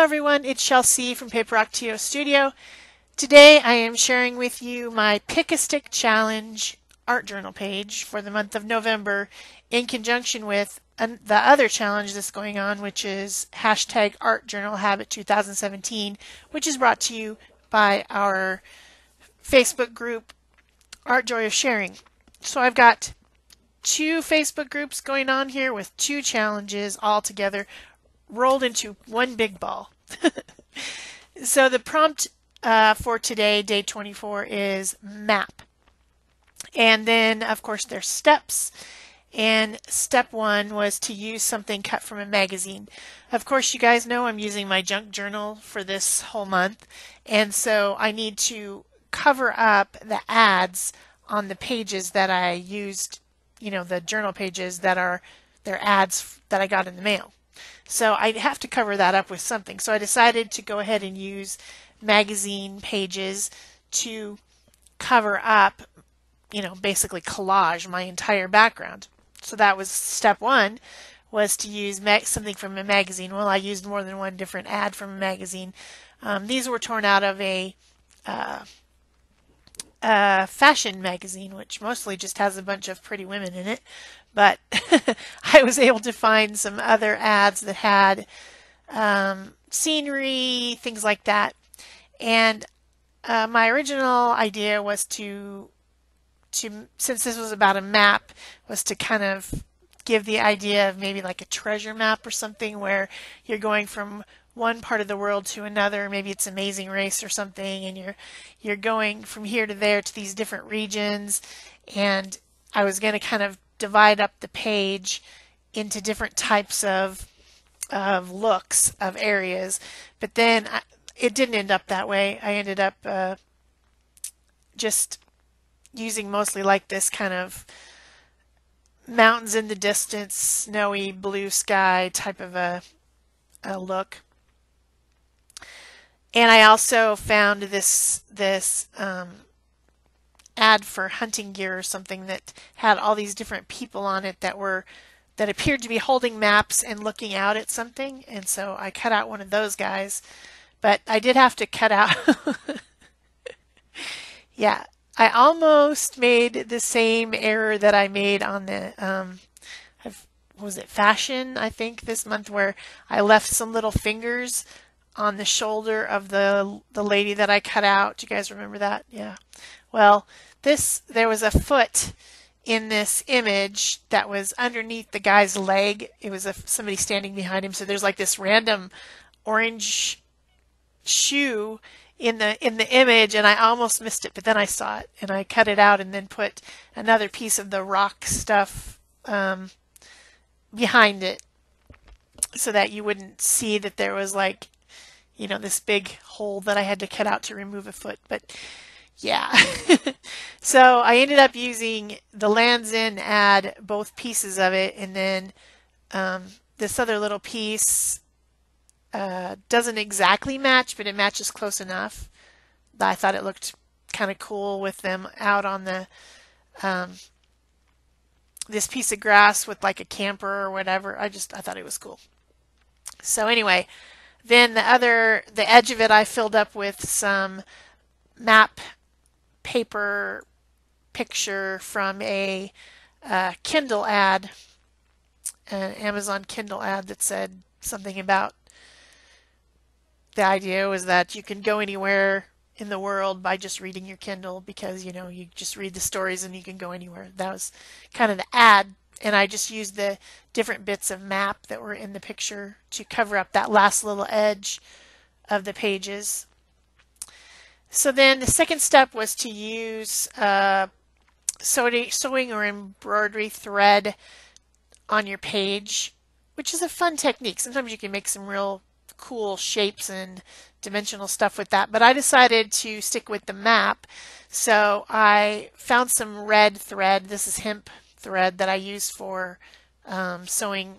everyone, it's Shel from Paper Rock TO Studio. Today I am sharing with you my Pick a Stick Challenge art journal page for the month of November in conjunction with the other challenge that's going on, which is hashtag Art Journal Habit 2017, which is brought to you by our Facebook group, Art Joy of Sharing. So I've got two Facebook groups going on here with two challenges all together rolled into one big ball. So the prompt for today, day 24, is map. And then, of course, there's steps. And step one was to use something cut from a magazine. Of course, you guys know I'm using my junk journal for this whole month. And so I need to cover up the ads on the pages that I used, the journal pages that are their ads that I got in the mail. So I have to cover that up with something. So I decided to go ahead and use magazine pages to cover up, basically collage my entire background. So that was step one, was to use something from a magazine. Well, I used more than one different ad from a magazine. These were torn out of a fashion magazine, which mostly just has a bunch of pretty women in it. But I was able to find some other ads that had scenery, things like that. And my original idea was to, since this was about a map, was to kind of give the idea of maybe like a treasure map or something where you're going from one part of the world to another. Maybe it's Amazing Race or something, and you're going from here to there to these different regions. And I was going to kind of divide up the page into different types of looks of areas, but then it didn't end up that way. I ended up just using mostly like this kind of mountains in the distance, snowy blue sky type of a look. And I also found this ad for hunting gear or something that had all these different people on it that appeared to be holding maps and looking out at something. And so I cut out one of those guys, but I did have to cut out. Yeah, I almost made the same error that I made on the was it fashion, I think, this month, where I left some little fingers on the shoulder of the lady that I cut out. Do you guys remember that? Yeah. Well, there was a foot in this image that was underneath the guy's leg. It was somebody standing behind him. So there's like this random orange shoe in the image, and I almost missed it, but then I saw it and I cut it out and then put another piece of the rock stuff behind it so that you wouldn't see that there was like, this big hole that I had to cut out to remove a foot. But yeah. So I ended up using the Lands End ad, both pieces of it, and then this other little piece doesn't exactly match, but it matches close enough. I thought it looked kind of cool with them out on the this piece of grass with like a camper or whatever. I thought it was cool. So anyway, then the edge of it I filled up with some map paper picture from a Kindle ad, an Amazon Kindle ad that said something about the idea was that you can go anywhere in the world by just reading your Kindle, because you just read the stories and you can go anywhere. That was kind of the ad, and I just used the different bits of map that were in the picture to cover up that last little edge of the pages. So then the second step was to use sewing or embroidery thread on your page, which is a fun technique. Sometimes you can make some real cool shapes and dimensional stuff with that, but I decided to stick with the map. So I found some red thread. This is hemp thread that I use for sewing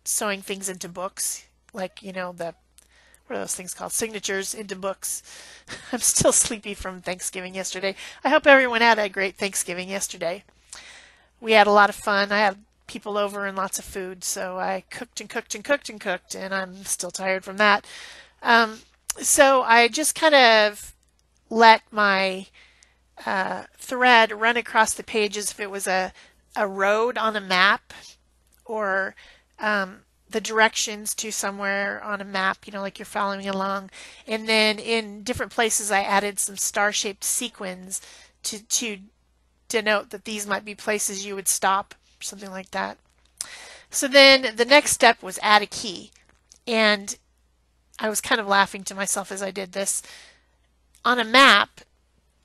things into books, like what are those things called? Signatures into books. I'm still sleepy from Thanksgiving yesterday. I hope everyone had a great Thanksgiving yesterday. We had a lot of fun. I had people over and lots of food. So I cooked and cooked and cooked and cooked, and I'm still tired from that. Um, so I just kind of let my thread run across the page as if it was a road on a map, or the directions to somewhere on a map, like you're following along. And then in different places, I added some star-shaped sequins to denote that these might be places you would stop, something like that. So then the next step was add a key. And I was kind of laughing to myself as I did this. On a map,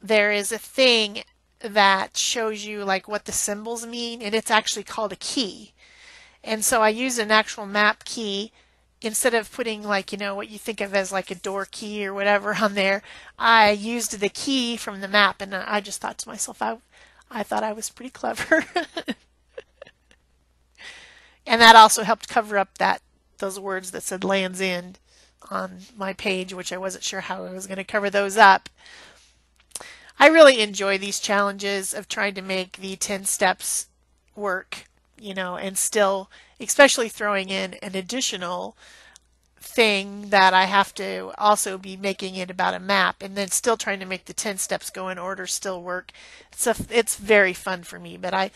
there is a thing that shows you like what the symbols mean, and it's actually called a key. And so I used an actual map key instead of putting like, what you think of as like a door key or whatever on there. I used the key from the map, and I just thought to myself, I thought I was pretty clever. And that also helped cover up those words that said Land's End on my page, which I wasn't sure how I was going to cover those up. I really enjoy these challenges of trying to make the 10 steps work, and still, especially throwing in an additional thing that I have to also be making it about a map, and then still trying to make the 10 steps go in order still work. It's very fun for me, but I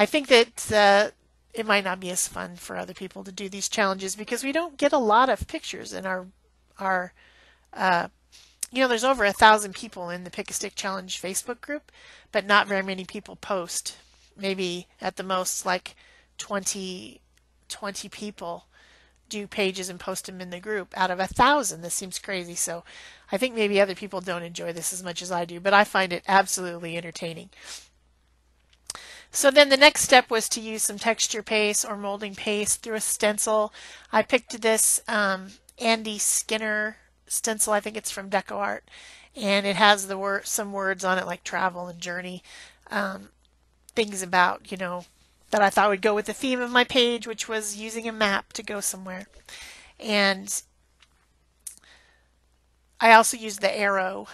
think that it might not be as fun for other people to do these challenges because we don't get a lot of pictures in our there's over 1,000 people in the Pick a Stick Challenge Facebook group, but not very many people post. Maybe at the most like 20 people do pages and post them in the group out of 1,000. This seems crazy. So I think maybe other people don't enjoy this as much as I do, but I find it absolutely entertaining. So then the next step was to use some texture paste or molding paste through a stencil. I picked this Andy Skinner stencil. I think it's from DecoArt, and it has some words on it like travel and journey, things about that I thought would go with the theme of my page, which was using a map to go somewhere. And I also used the arrow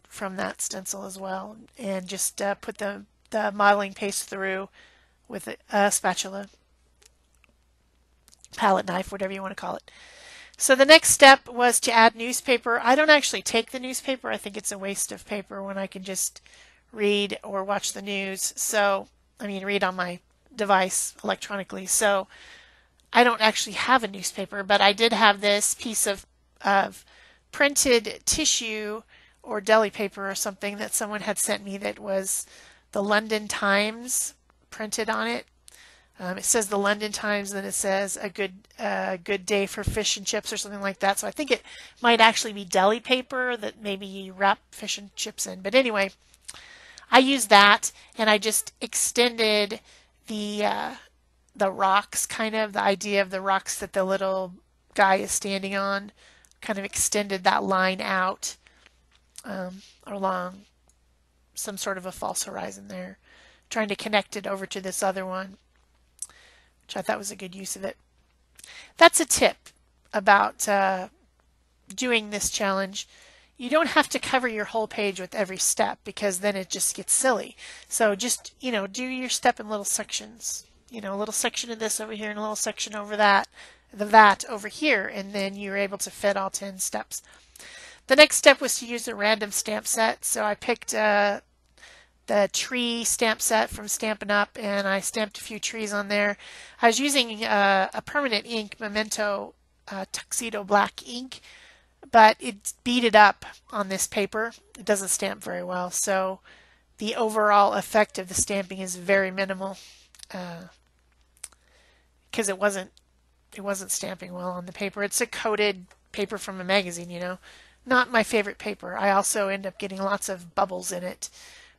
from that stencil as well, and just put the modeling paste through with a spatula, palette knife, whatever you want to call it. So the next step was to add newspaper. I don't actually take the newspaper. I think it's a waste of paper when I can just read or watch the news. So, read on my device electronically. So I don't actually have a newspaper, but I did have this piece of printed tissue or deli paper or something that someone had sent me that was the London Times printed on it. It says the London Times, then it says a good day for fish and chips or something like that. So I think it might actually be deli paper that maybe you wrap fish and chips in. But anyway, I used that, and I just extended the rocks, kind of the idea of the rocks that the little guy is standing on, kind of extended that line out along some sort of a false horizon there, trying to connect it over to this other one, which I thought was a good use of it. That's a tip about doing this challenge. You don't have to cover your whole page with every step because then it just gets silly. So just, do your step in little sections. A little section of this over here and a little section over that over here, and then you're able to fit all 10 steps. The next step was to use a random stamp set. So I picked the tree stamp set from Stampin' Up, and I stamped a few trees on there. I was using a permanent ink, Memento Tuxedo Black ink, but it beaded up on this paper. It doesn't stamp very well, so the overall effect of the stamping is very minimal because it wasn't stamping well on the paper. It's a coated paper from a magazine, Not my favorite paper. I also end up getting lots of bubbles in it.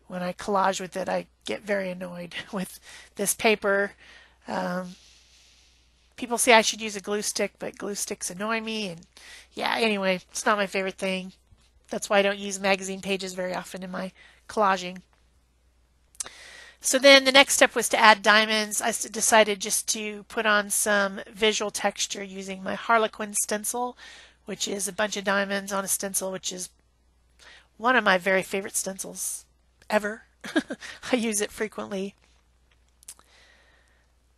When I collage with it, I get very annoyed with this paper. People say I should use a glue stick, but glue sticks annoy me. And yeah, anyway, it's not my favorite thing. That's why I don't use magazine pages very often in my collaging. So then the next step was to add diamonds. I decided just to put on some visual texture using my Harlequin stencil, which is a bunch of diamonds on a stencil, which is one of my very favorite stencils ever. I use it frequently.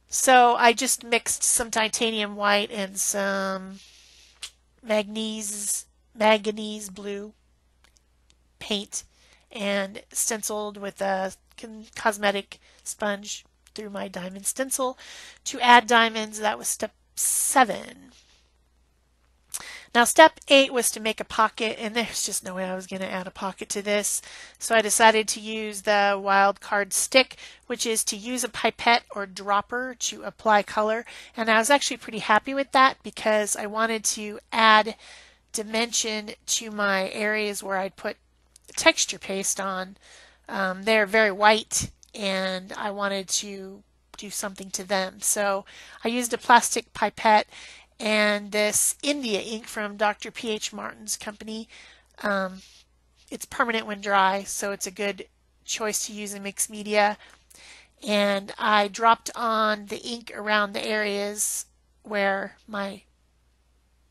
So I just mixed some titanium white and some manganese blue paint and stenciled with a cosmetic sponge through my diamond stencil to add diamonds. That was step 7. Now step 8 was to make a pocket, and there's just no way I was going to add a pocket to this. So I decided to use the wild card stick, which is to use a pipette or dropper to apply color. And I was actually pretty happy with that because I wanted to add dimension to my areas where I'd put texture paste on. They're very white and I wanted to do something to them. So I used a plastic pipette and this India ink from Dr. P.H. Martin's company. It's permanent when dry, so it's a good choice to use in mixed media. And I dropped on the ink around the areas where my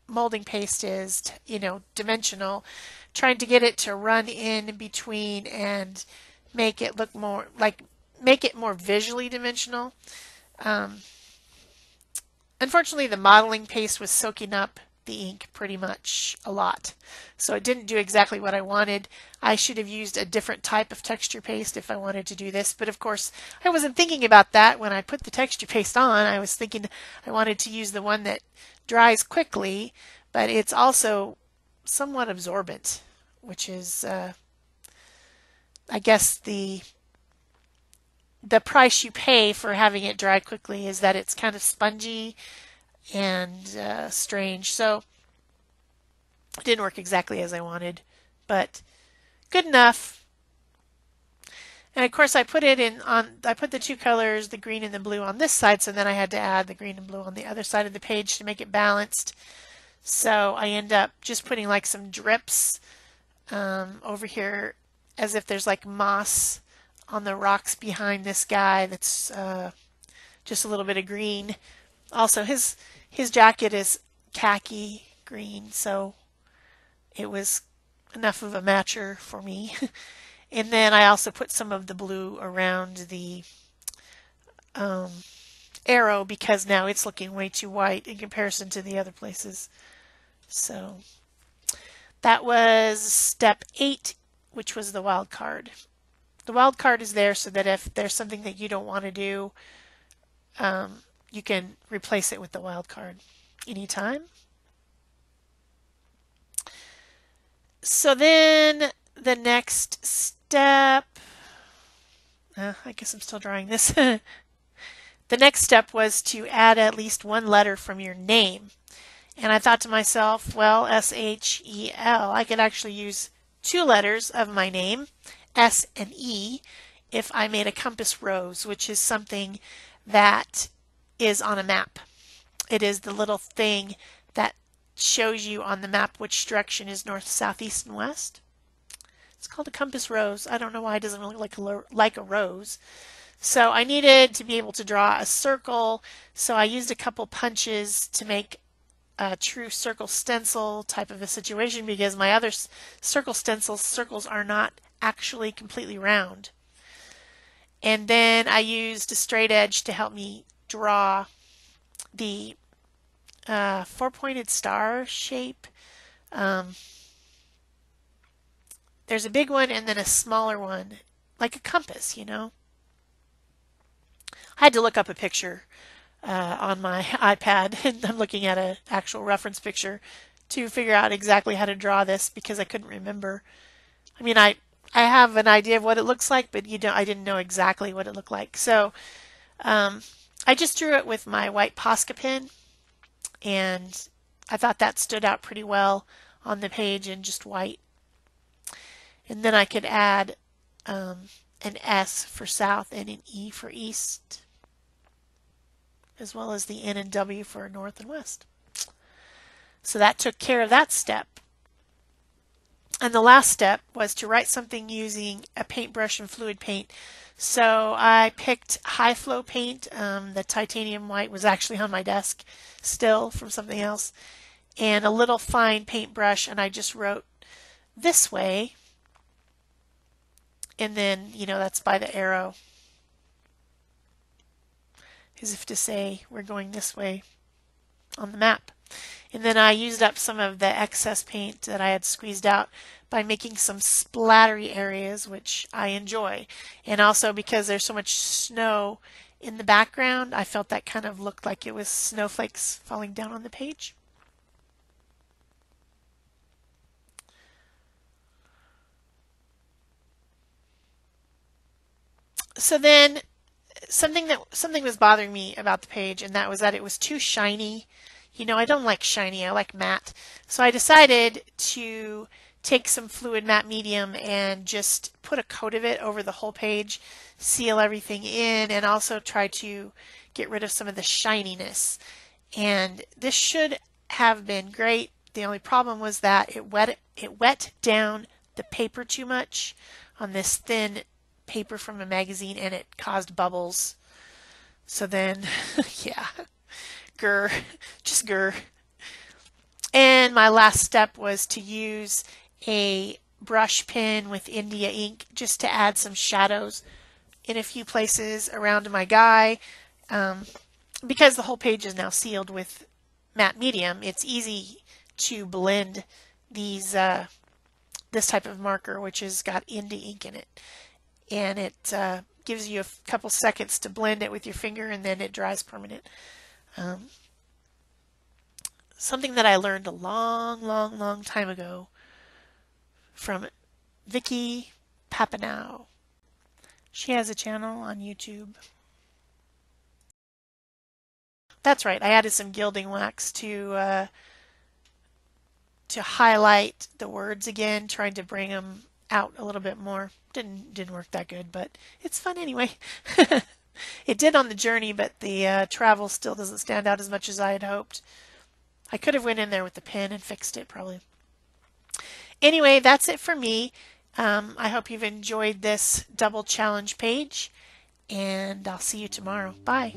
molding paste is, dimensional, trying to get it to run in between and make it look more make it more visually dimensional. Unfortunately, the modeling paste was soaking up the ink pretty much a lot, so it didn't do exactly what I wanted. I should have used a different type of texture paste if I wanted to do this, but of course I wasn't thinking about that when I put the texture paste on. I was thinking I wanted to use the one that dries quickly, but it's also somewhat absorbent, which is I guess the price you pay for having it dry quickly is that it's kind of spongy and strange. So it didn't work exactly as I wanted, but good enough. And of course I put the two colors, the green and the blue, on this side, so then I had to add the green and blue on the other side of the page to make it balanced. So I end up just putting like some drips over here as if there's like moss on the rocks behind this guy. That's just a little bit of green. Also, his jacket is khaki green, so it was enough of a matcher for me. And then I also put some of the blue around the arrow because now it's looking way too white in comparison to the other places. So that was step 8, which was the wild card. The wild card is there so that if there's something that you don't want to do, you can replace it with the wild card anytime. So then the next step, I guess I'm still drawing this. The next step was to add at least one letter from your name. And I thought to myself, well, S-H-E-L, I could actually use 2 letters of my name, S and E, if I made a compass rose, which is something that is on a map. It is the little thing that shows you on the map which direction is north, south, east, and west. It's called a compass rose. I don't know why it doesn't really look like a rose. So I needed to be able to draw a circle, so I used a couple punches to make a true circle stencil type of a situation because my other circle circles are not actually completely round. And then I used a straight edge to help me draw the 4-pointed star shape. There's a big one and then a smaller one, like a compass, I had to look up a picture on my iPad, and I'm looking at an actual reference picture to figure out exactly how to draw this because I couldn't remember. I mean, I have an idea of what it looks like, but I didn't know exactly what it looked like. So I just drew it with my white Posca pen, and I thought that stood out pretty well on the page in just white. And then I could add an S for south and an E for east, as well as the N and W for north and west. So that took care of that step. And the last step was to write something using a paintbrush and fluid paint. So I picked high flow paint. The titanium white was actually on my desk still from something else. And a little fine paintbrush, and I just wrote this way. And then, that's by the arrow. as if to say we're going this way on the map. And then I used up some of the excess paint that I had squeezed out by making some splattery areas, which I enjoy. And also because there's so much snow in the background, I felt that kind of looked like it was snowflakes falling down on the page. So then something was bothering me about the page, and that was that it was too shiny. You know, I don't like shiny, I like matte. So I decided to take some fluid matte medium and just put a coat of it over the whole page, seal everything in, and also try to get rid of some of the shininess. And this should have been great. The only problem was that it wet down the paper too much on this thin paper from a magazine, and it caused bubbles. So then, yeah, grr, just grr. And my last step was to use a brush pen with India ink just to add some shadows in a few places around my guy. Because the whole page is now sealed with matte medium, it's easy to blend these this type of marker, which has got India ink in it. And it gives you a couple seconds to blend it with your finger, and then it dries permanent. Something that I learned a long time ago from Vicky Papineau. She has a channel on YouTube. That's right, I added some gilding wax to highlight the words again, trying to bring them out a little bit more. Didn't work that good, but it's fun anyway. It did on the journey, but the travel still doesn't stand out as much as I had hoped. I could have went in there with the pen and fixed it probably. Anyway, that's it for me. I hope you've enjoyed this double challenge page, and I'll see you tomorrow. Bye.